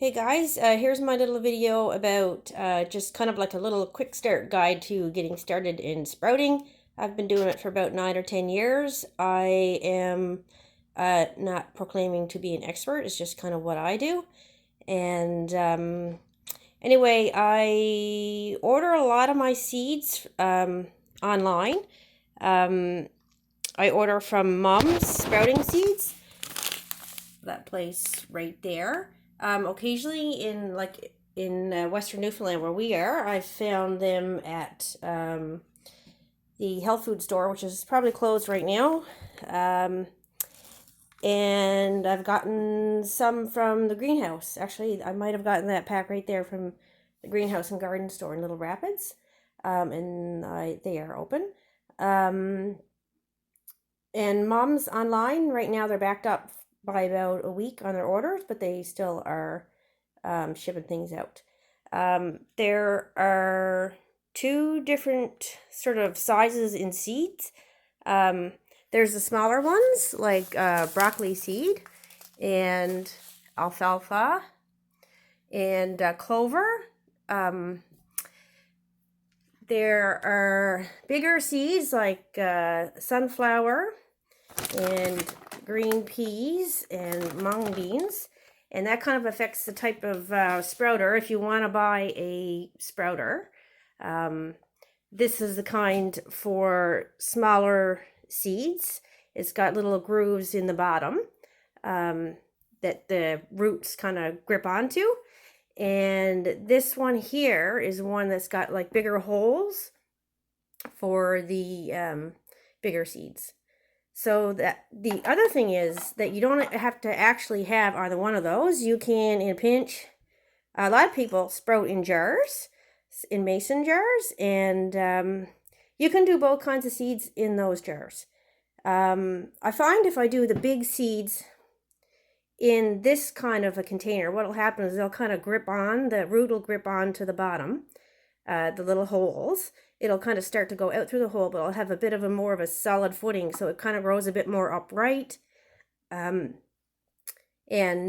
Hey guys, here's my little video about just kind of like a little quick start guide to getting started in sprouting. I've been doing it for about 9 or 10 years. I am not proclaiming to be an expert, it's just kind of what I do. And anyway, I order a lot of my seeds online. Um, I order from Mom's Sprouting Seeds, that place right there. Occasionally in Western Newfoundland where we are, I've found them at the health food store, which is probably closed right now. Um, and I've gotten some from the greenhouse. Actually, I might have gotten that pack right there from the greenhouse and garden store in Little Rapids. They are open. Um, and Mom's online right now, they're backed up by about a week on their orders, but they still are shipping things out. There are two different sort of sizes in seeds. Um, there's the smaller ones like broccoli seed and alfalfa and clover. Um, there are bigger seeds like sunflower and green peas and mung beans, and that kind of affects the type of sprouter. If you want to buy a sprouter, this is the kind for smaller seeds. It's got little grooves in the bottom that the roots kind of grip onto, and this one here is one that's got like bigger holes for the bigger seeds. So that the other thing is that you don't have to actually have either one of those. You can, in a pinch, a lot of people sprout in jars, in mason jars, and you can do both kinds of seeds in those jars. I find if I do the big seeds in this kind of a container, what will happen is they'll kind of grip on, the root will grip on to the bottom, the little holes. It'll kind of start to go out through the hole, but it'll have a bit of a more of a solid footing, so it kind of grows a bit more upright. And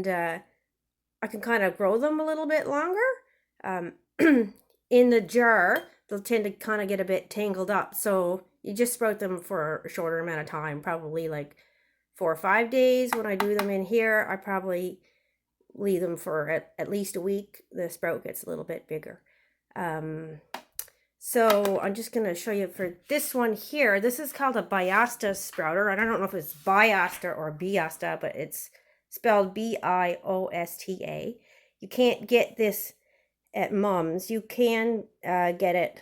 I can kind of grow them a little bit longer. In the jar, they'll tend to kind of get a bit tangled up, so you just sprout them for a shorter amount of time, probably like 4 or 5 days. When I do them in here, I probably leave them for at least a week. The sprout gets a little bit bigger. So I'm just going to show you for this one here. This is called a Biasta sprouter. And I don't know if it's Biasta or Biasta, but it's spelled Biosta. You can't get this at Mom's. You can get it.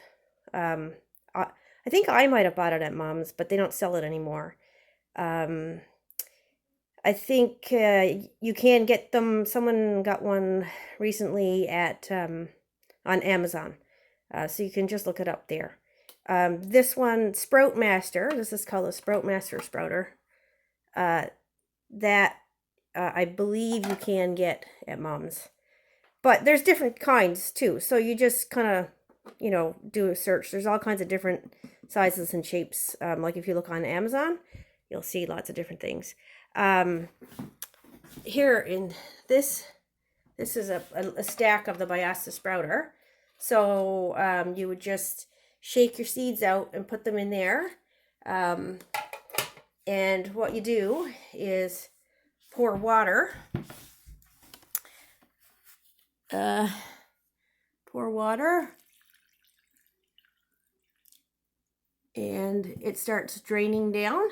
I think I might have bought it at Mom's, but they don't sell it anymore. I think you can get them. Someone got one recently at on Amazon. So you can just look it up there. This one, Sprout Master, this is called a Sprout Master Sprouter. That I believe you can get at Mom's. But there's different kinds too. So you just kind of, do a search. There's all kinds of different sizes and shapes. Like if you look on Amazon, you'll see lots of different things. Here in this is a stack of the Biasta Sprouter. So you would just shake your seeds out and put them in there. And what you do is pour water. Pour water. And it starts draining down.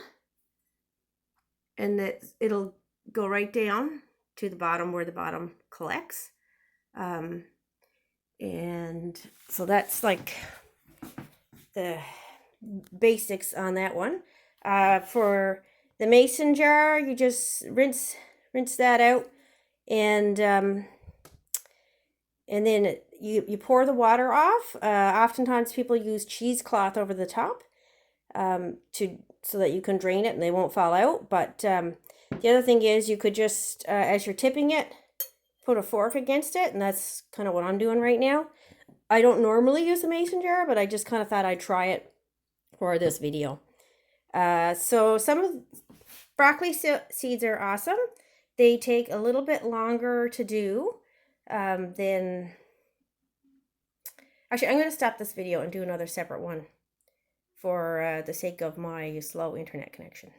And it'll go right down to the bottom where the bottom collects. And so that's like the basics on that one. For the mason jar, you just rinse that out, and then you pour the water off. Oftentimes people use cheesecloth over the top so that you can drain it and they won't fall out. But the other thing is you could just as you're tipping it, put a fork against it, and that's kind of what I'm doing right now. I don't normally use a mason jar, but I just kind of thought I'd try it for this video. So some of broccoli seeds are awesome. They take a little bit longer to do. then actually I'm going to stop this video and do another separate one for the sake of my slow internet connection.